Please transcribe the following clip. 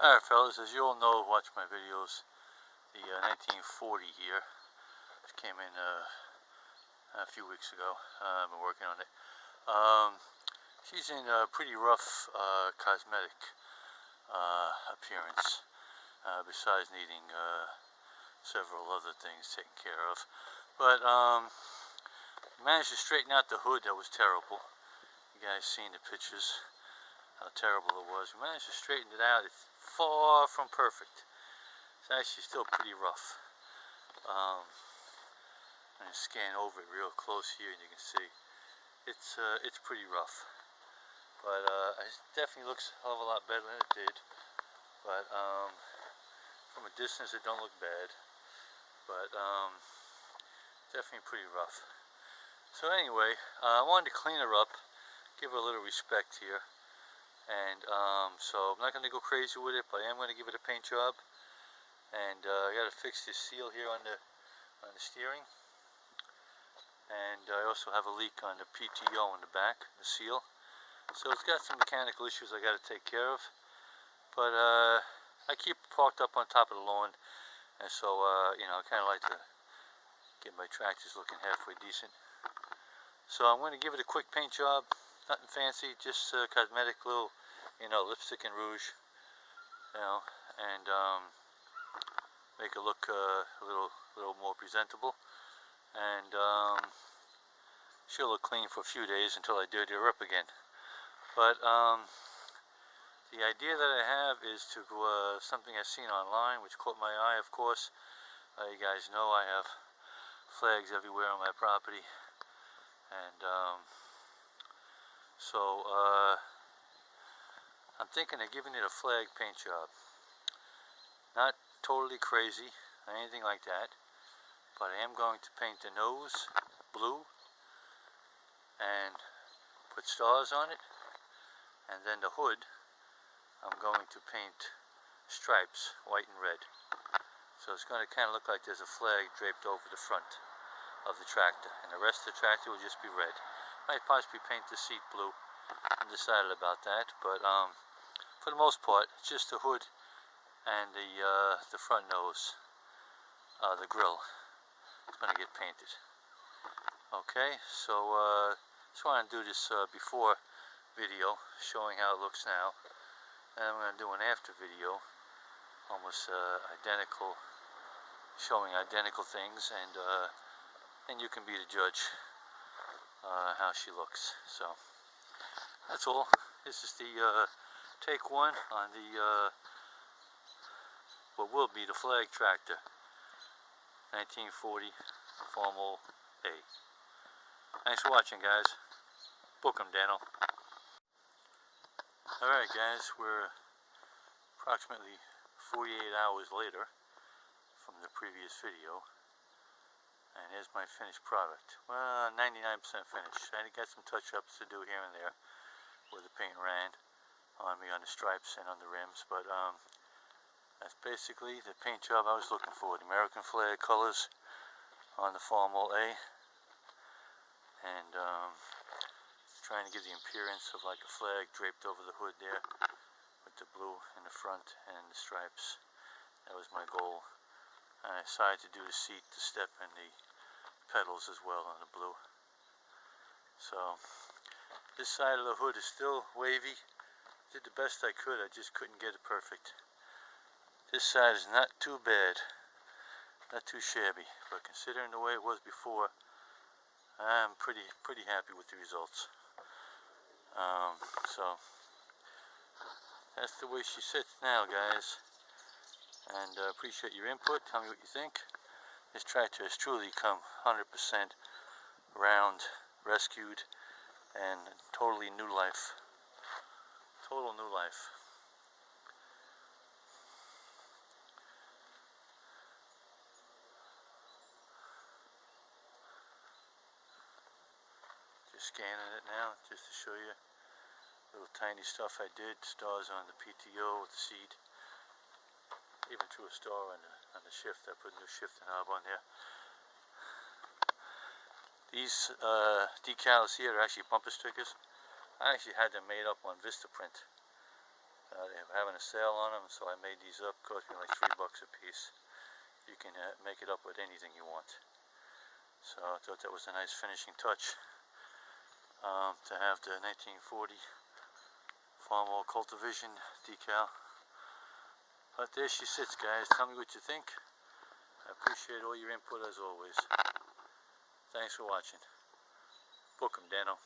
Alright fellas, as you all know, watch my videos, the 1940 here, which came in a few weeks ago. I've been working on it. She's in a pretty rough cosmetic appearance, besides needing several other things taken care of. But managed to straighten out the hood. That was terrible. You guys seen the pictures, how terrible it was. We managed to straighten it out. It's far from perfect. It's actually still pretty rough. I'm going to scan over it real close here, and you can see it's pretty rough. But it definitely looks a hell of a lot better than it did. But from a distance, it don't look bad. But definitely pretty rough. So anyway, I wanted to clean her up, give her a little respect here. And so I'm not going to go crazy with it, but I am going to give it a paint job. And I got to fix this seal here on the steering. And I also have a leak on the PTO in the back, the seal. So it's got some mechanical issues I got to take care of. But I keep it parked up on top of the lawn, and so you know, I kind of like to get my tractors looking halfway decent. So I'm going to give it a quick paint job. Nothing fancy, just cosmetic, little, you know, lipstick and rouge, you know, and make it look a little more presentable. And she'll look clean for a few days until I dirty her up again. But the idea that I have is to something I've seen online, which caught my eye. Of course, you guys know I have flags everywhere on my property, and so I'm thinking of giving it a flag paint job. Not totally crazy or anything like that, but I am going to paint the nose blue and put stars on it, and then the hood I'm going to paint stripes, white and red. So it's going to kind of look like there's a flag draped over the front of the tractor, and the rest of the tractor will just be red. Might possibly paint the seat blue. I'm decided about that, but for the most part, it's just the hood and the front nose, the grill. It's going to get painted. Okay, so just want to do this before video, showing how it looks now, and I'm going to do an after video, almost identical, showing identical things, and you can be the judge how she looks. So that's all. This is the take one on the what will be the flag tractor, 1940 Farmall A. Thanks for watching, guys. Book 'em, Daniel. Alright guys, we're approximately 48 hours later from the previous video. And here's my finished product. Well, 99% finished. I got some touch-ups to do here and there where the paint ran on me on the stripes and on the rims, but that's basically the paint job I was looking for. The American flag colors on the Farmall A, and trying to give the appearance of like a flag draped over the hood there with the blue in the front and the stripes. That was my goal. I decided to do the seat, the step, and the pedals as well on the blue. So this side of the hood is still wavy. Did the best I could, I just couldn't get it perfect. This side is not too bad, not too shabby, but considering the way it was before, I'm pretty happy with the results. So that's the way she sits now, guys. And appreciate your input. Tell me what you think. This tractor has truly come 100% round, rescued, and totally new life. Total new life. Just scanning it now, just to show you little tiny stuff I did. Stars on the PTO, the seat. Even threw a star on the shift. I put a new shifting knob on there. These decals here are actually bumper stickers. I actually had them made up on Vistaprint. They were having a sale on them, so I made these up. Cost me like $3 a piece. You can make it up with anything you want. So I thought that was a nice finishing touch to have the 1940 Farmall Cultivision decal. But there she sits, guys. Tell me what you think. I appreciate all your input as always. Thanks for watching. Book 'em, Dano.